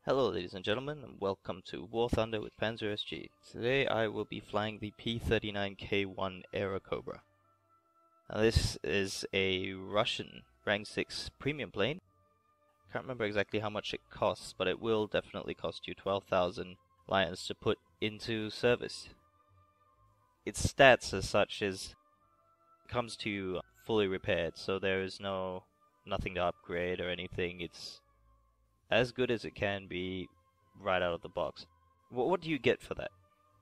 Hello ladies and gentlemen, and welcome to War Thunder with PanzerSG. Today I will be flying the P-39K-1 Airacobra. Now this is a Russian rank 6 premium plane. Can't remember exactly how much it costs, but it will definitely cost you 12,000 lions to put into service. Its stats as such is comes to you fully repaired, so there is nothing to upgrade or anything. It's as good as it can be right out of the box. What do you get for that?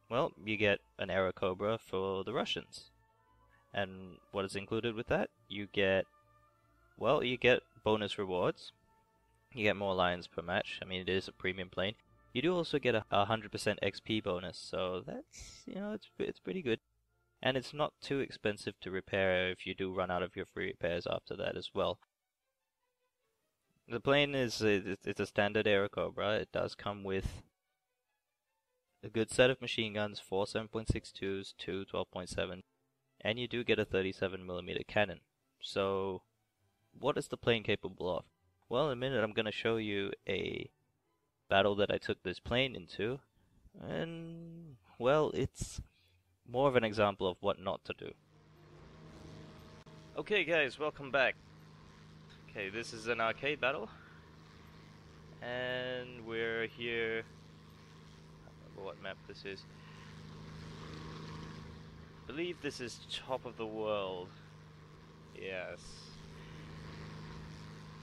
Well, you get an Airacobra for the Russians. And what is included with that? You get bonus rewards. You get more lions per match. I mean, it is a premium plane. You do also get a 100% XP bonus, so that's, it's pretty good. And it's not too expensive to repair if you do run out of your free repairs after that as well. The plane it's a standard Airacobra. It does come with a good set of machine guns, 4 7.62s, 2 12.7, and you do get a 37mm cannon. So, what is the plane capable of? Well, in a minute I'm going to show you a battle that I took this plane into, and, well, it's more of an example of what not to do. Okay guys, welcome back. Okay, this is an arcade battle, and we're here. I don't remember what map this is. I believe this is top of the world. Yes.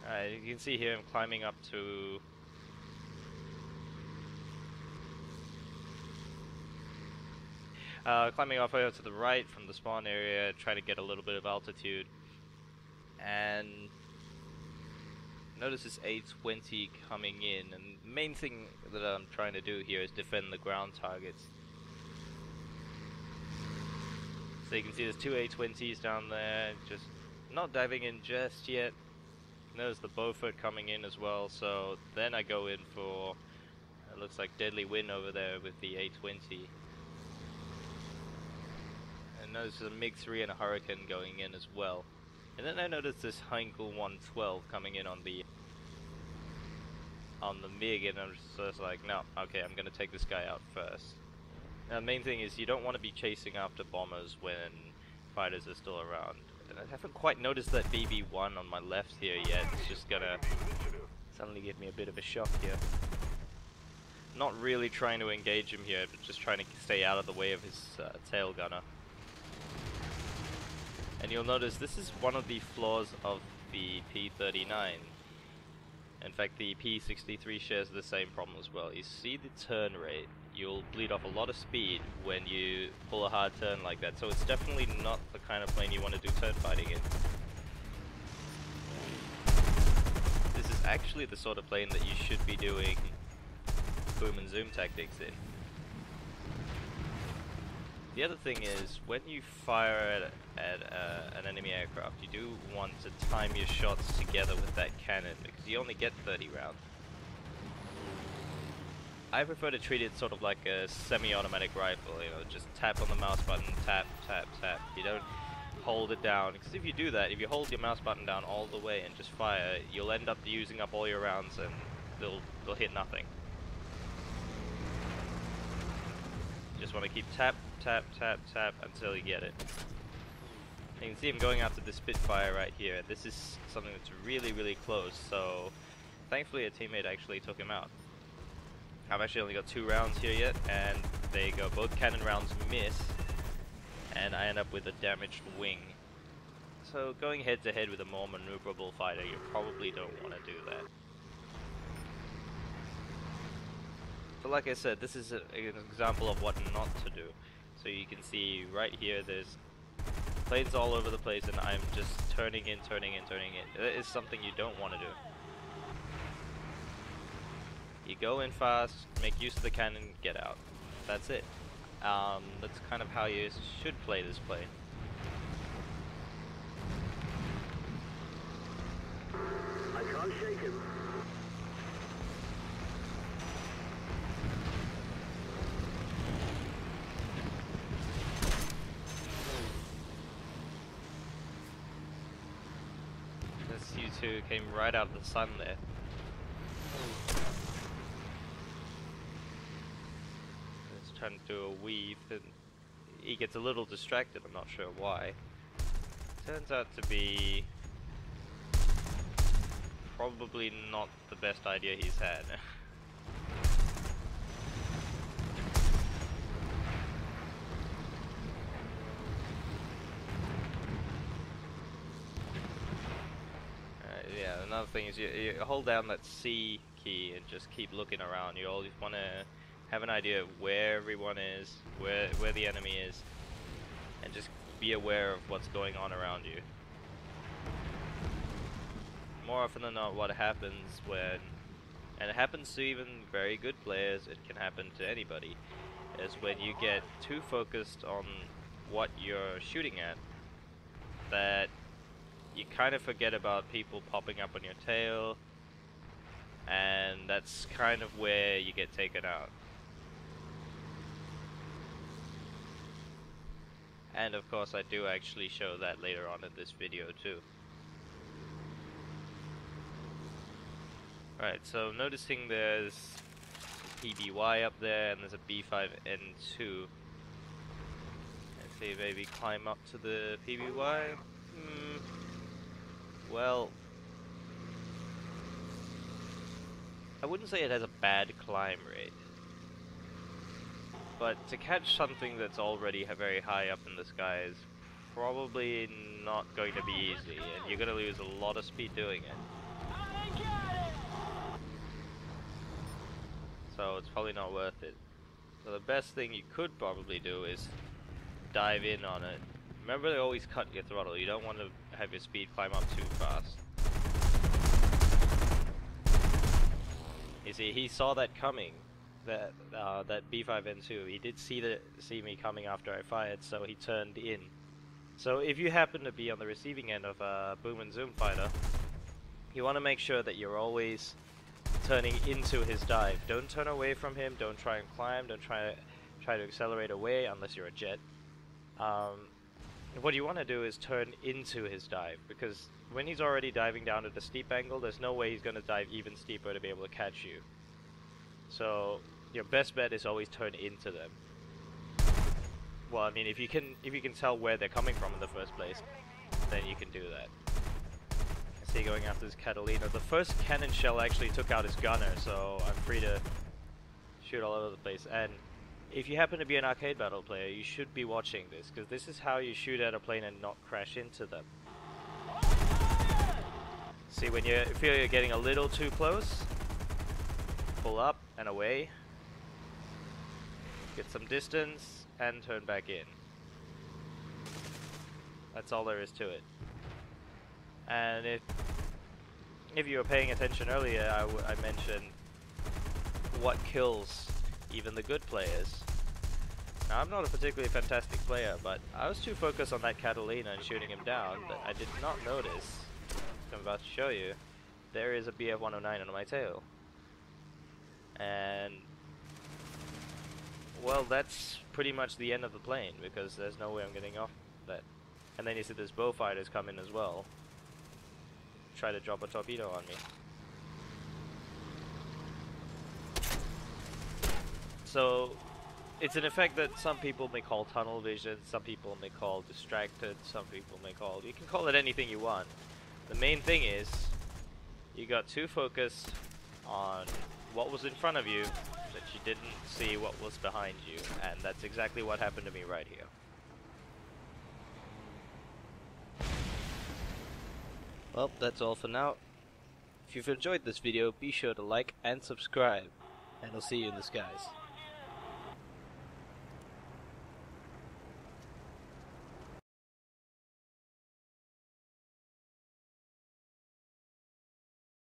Alright, you can see here I'm climbing up to climbing off over to the right from the spawn area, trying to get a little bit of altitude, and notice this A20 coming in, and the main thing that I'm trying to do here is defend the ground targets. So you can see there's 2 A20s down there, just not diving in just yet. Notice the Beaufort coming in as well, so then I go in for, it looks like Deadly Wind over there with the A20. And notice a MiG-3 and a Hurricane going in as well. And then I noticed this Heinkel 112 coming in on the MiG, and I'm just like, no, okay, I'm gonna take this guy out first. Now, the main thing is you don't want to be chasing after bombers when fighters are still around. And I haven't quite noticed that BB-1 on my left here yet. It's just gonna suddenly give me a bit of a shock here. Not really trying to engage him here, but just trying to stay out of the way of his tail gunner. And you'll notice this is one of the flaws of the P-39. In fact, the P-63 shares the same problem as well. You see the turn rate, you'll bleed off a lot of speed when you pull a hard turn like that, so it's definitely not the kind of plane you want to do turn fighting in. This is actually the sort of plane that you should be doing boom and zoom tactics in. The other thing is, when you fire at an enemy aircraft, you do want to time your shots together with that cannon, because you only get 30 rounds. I prefer to treat it sort of like a semi-automatic rifle, just tap on the mouse button, tap, tap, tap. You don't hold it down, because if you do that, if you hold your mouse button down all the way and just fire, you'll end up using up all your rounds and they'll hit nothing. You just want to keep tap, tap, tap, tap until you get it. You can see him going after the Spitfire right here. This is something that's really, really close, so thankfully a teammate actually took him out. I've actually only got 2 rounds here yet, and there you go, both cannon rounds miss, and I end up with a damaged wing. So going head to head with a more maneuverable fighter, you probably don't want to do that. But like I said, this is an example of what not to do. So you can see right here there's planes all over the place, and I'm just turning in, turning in, turning in. That is something you don't want to do. You go in fast, make use of the cannon, get out. That's it. That's kind of how you should play this plane. I can't shake him. This U2 came right out of the sun there. trying to do a weave, and he gets a little distracted. I'm not sure why. Turns out to be probably not the best idea he's had. Yeah, another thing is you hold down that C key and just keep looking around. You always want to have an idea of where everyone is, where the enemy is, and just be aware of what's going on around you. More often than not, what happens when, and it happens to even very good players, it can happen to anybody, is when you get too focused on what you're shooting at, that you kind of forget about people popping up on your tail, and that's kind of where you get taken out. And of course I do actually show that later on in this video too. Right, so noticing there's PBY up there and there's a B5N2. Let's see, maybe climb up to the PBY? Well, I wouldn't say it has a bad climb rate, but to catch something that's already very high up in the sky is probably not going to be easy, and you're going to lose a lot of speed doing it. So it's probably not worth it. So the best thing you could probably do is dive in on it. Remember, they always cut your throttle. You don't want to have your speed climb up too fast. You see, he saw that coming. That B5N2. He did see me coming after I fired, so he turned in. So if you happen to be on the receiving end of a boom and zoom fighter, you want to make sure that you're always turning into his dive. Don't turn away from him. Don't try and climb. Don't try to accelerate away unless you're a jet. What you want to do is turn into his dive, because when he's already diving down at a steep angle, there's no way he's going to dive even steeper to be able to catch you. So your best bet is always turn into them. Well, I mean, if you can tell where they're coming from in the first place, then you can do that. I see going after this Catalina. The first cannon shell actually took out his gunner, so I'm free to shoot all over the place. And if you happen to be an arcade battle player, you should be watching this, because this is how you shoot at a plane and not crash into them. See, when you feel you're getting a little too close, pull up and away, get some distance, and turn back in. That's all there is to it. And if you were paying attention earlier, I mentioned what kills even the good players. Now, I'm not a particularly fantastic player, but I was too focused on that Catalina and shooting him down that I did not notice, I'm about to show you, there is a BF-109 on my tail. And, well, that's pretty much the end of the plane, because there's no way I'm getting off that. And then you see there's bow fighters come in as well, try to drop a torpedo on me. So it's an effect that some people may call tunnel vision, some people may call distracted, some people may call, you can call it anything you want. The main thing is, you got too focused on what was in front of you that you didn't see what was behind you, and that's exactly what happened to me right here. Well, that's all for now. If you've enjoyed this video, be sure to like and subscribe, and I'll see you in the skies.